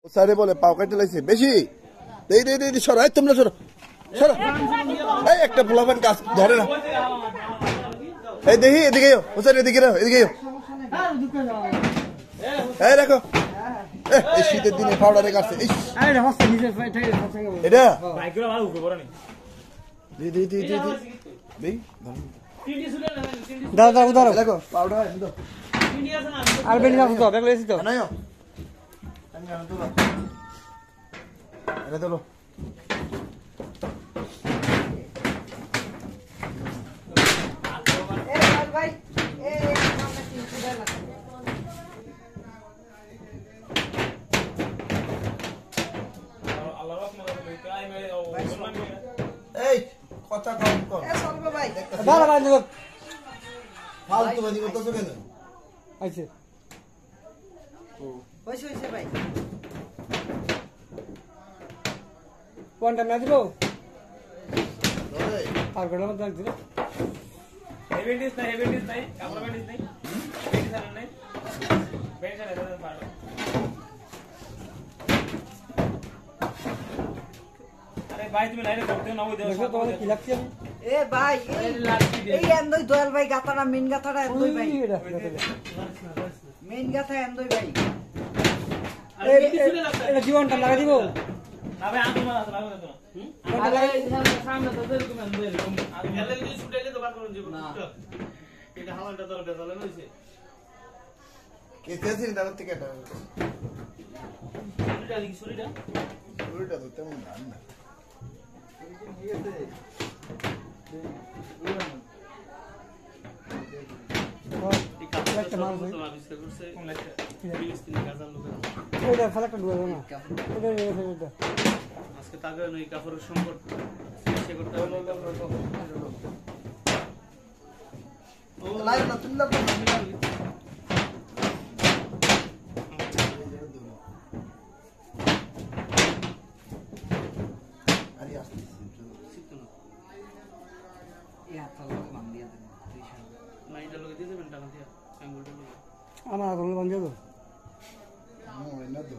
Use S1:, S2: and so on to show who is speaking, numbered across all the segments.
S1: স্যারে বলে পাও কাটতে লাগছে বেশি দেই দেই দেই সরাই তোমরা সরো সরো এই একটা পোলাপান কাজ ধরে না এই দেখি এদিকে ও স্যার এদিকে এদিকে এই দেখো এই শীতের দিনে পাউডারে কাটছে এটা দি দি দি দি দেই
S2: দাও দাও দাও
S1: দেখো পাউডার
S2: আর বেনি না তো ব্যাগ লইছি তো
S1: না না এটা তোলো এই কথা কম কর ভাই
S2: দাঁড়া ভাই দেখো
S1: ফালতু বাজি করতেছো কেন
S2: আইছে
S3: হইছে হইছে ভাই
S2: কোনটা না দিব আর গড়া মত দিল
S4: হেভিডিস নাই কাপড় বেডিস নাই বেডিস আর নাই বেডিস আর এটা পারো আরে ভাই তুমি লাইনে করতে না ওই
S2: দেখো তোমাদের কি লাগছে
S3: এ ভাই এই এন্দই দয়াল ভাই গাতাটা মেন গাতাটা এন্দই ভাই মেন গাতা এন্দই ভাই
S2: এটা জীবনটা লাগা দিব
S4: না ভাই আমি তোমার হাতে লাগবে না
S2: কোনটা লাগা
S4: সামনে তো এরকম এরকম আর এলএলডি ছুটাইলে তো বার করুন জীবন এটা হাওয়াটা তো বেজালে হইছে
S1: কেতে আছে দাও থেকে এটা
S4: ছুরিটা লিখি ছুরিটা
S1: উল্টা তো তেমন না
S2: ওটা ফালাকটা ডুবে না এটা
S4: আজকে তাকে নই কাপড়ের সংকট সে করতে হলো ও
S1: লাইন না তুললা আরে আসছে
S3: ইয়া তো মান দিয়া দেন
S4: নাইটা লগে দিয়ে দেবেন টাকা দিয়া অ্যাঙ্গেলটা লগে
S2: আমার আগুন বন্ধ দাও
S1: না তো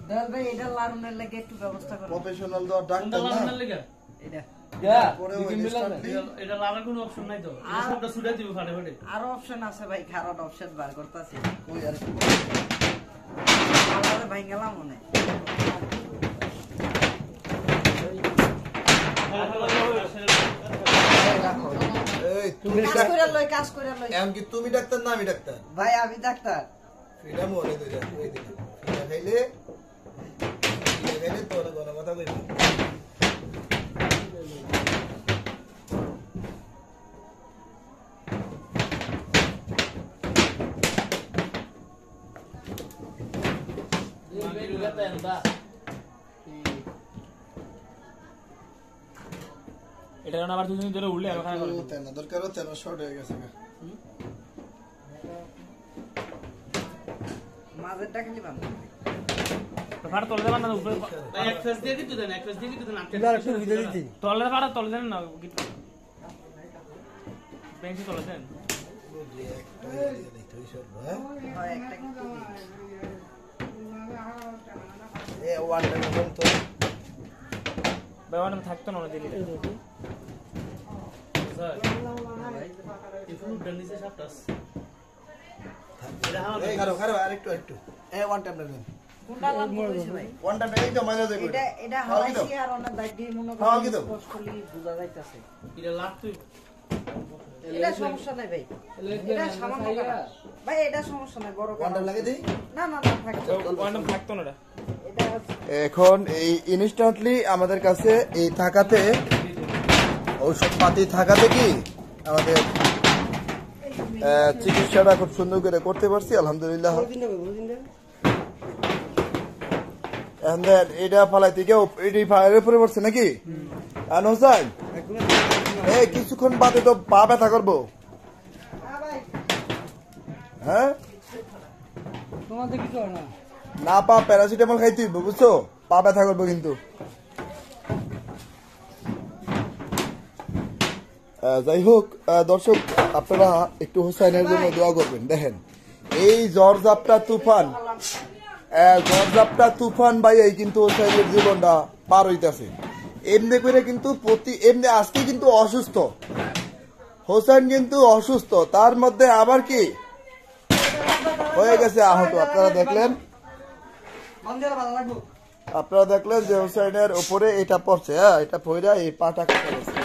S3: দয়াল ভাই এটা লারুনের লাগে একটু ব্যবস্থা করো
S1: প্রফেশনাল তো ডাক্তার না
S3: এটা
S1: পরে ওই
S4: এটা লাগার কোনো অপশন নাই তো সবটা ছুটাই দিবে ফাটে ফাটে
S3: আরো অপশন আছে ভাই খারাপ অপশন বার করতেছি
S1: কই আর
S3: আলাদা ভাই গেলাম মনে
S1: এই তুমি
S3: কাজ করে লই
S1: এমন কি তুমি ডাক্তার না আমি ডাক্তার
S3: ভাই আমি ডাক্তার
S1: ফ্রিডম হলে তো যাই ওই দিন খাইলে তোর গলা কথা কইবি
S4: এটা আবার দুদিন ধরে উড়লে আমি খাই করব
S1: তেনা দরকার তেনা শর্ট হয়ে গেছে
S3: মাঝেরটা খালি বান্ধব
S4: ফাড় তলে দেন না উপরে ভাই এক ফেস দিয়ে দিতে দেন এক ফেস দিয়ে দিতে দেন আপনি
S2: এবার একটু ভিতরে দিচ্ছি
S4: তলে ফাড়া তলে দেন না বেঞ্চি তলে দেন
S3: হয় একটা কিন্তু
S1: এ ওয়ান টাইম তো
S4: বেওয়ান থাকতো না দিলি স্যার এই ফুড নিচে সাপটাস
S1: এই খারো আরেকটু এ ওয়ান টাইম দেন
S3: কোনটা নাম কইছে ভাই
S1: ওয়ান টাইম এই তো মাইনা দেব
S3: এটা হাওয়াইছি আর অন্য দাগ দিয়ে মনে করি স্পষ্ট করলি বুঝা যাইতাছে
S4: এটা লাভ তুই
S3: এটা সমস্যা নাই ভাই এটা সামান্য ভাই এটা সমস্যা নাই বড়
S1: ওয়ান টাইম লাগিয়ে দেই
S3: না থাকতো
S4: ওয়ান থাকতো না
S3: এটা
S1: এখন এই ইনস্ট্যান্টলি আমাদের কাছে এই থাকাতে ঔষধপাতি থাকাতে কি আমাদের চিকিৎসাটা খুব সুন্দর করে করতে পারছি আলহামদুলিল্লাহ এটা ফালাইতে কেউ এটি ফায়ারের উপরে পড়ছে নাকি হোসেন এই কিছুক্ষণ বাদে তো পা ব্যথা করবো হ্যাঁ
S2: তোমাদের কিছু হয় না
S1: না পা প্যারাসিটামল খাইতে বুঝছো পা ব্যথা করবো কিন্তু যাই হোক দর্শক আপনারা একটু হোসাইনের জন্য দোয়া করবেন। দেখেন এই ঝড়ঝাপটা তুফান ভাই এই কিন্তু হোসাইনের জীবনটা পার হইতেছে। এমনি করে কিন্তু এমনি আজকে কিন্তু অসুস্থ হোসেন, কিন্তু অসুস্থ, তার মধ্যে আবার কি হয়ে গেছে আহত। আপনারা দেখলেন যে হোসেনের উপরে এটা পড়ছে, হ্যাঁ এটা পড়ে এই পাটা কেটে গেছে।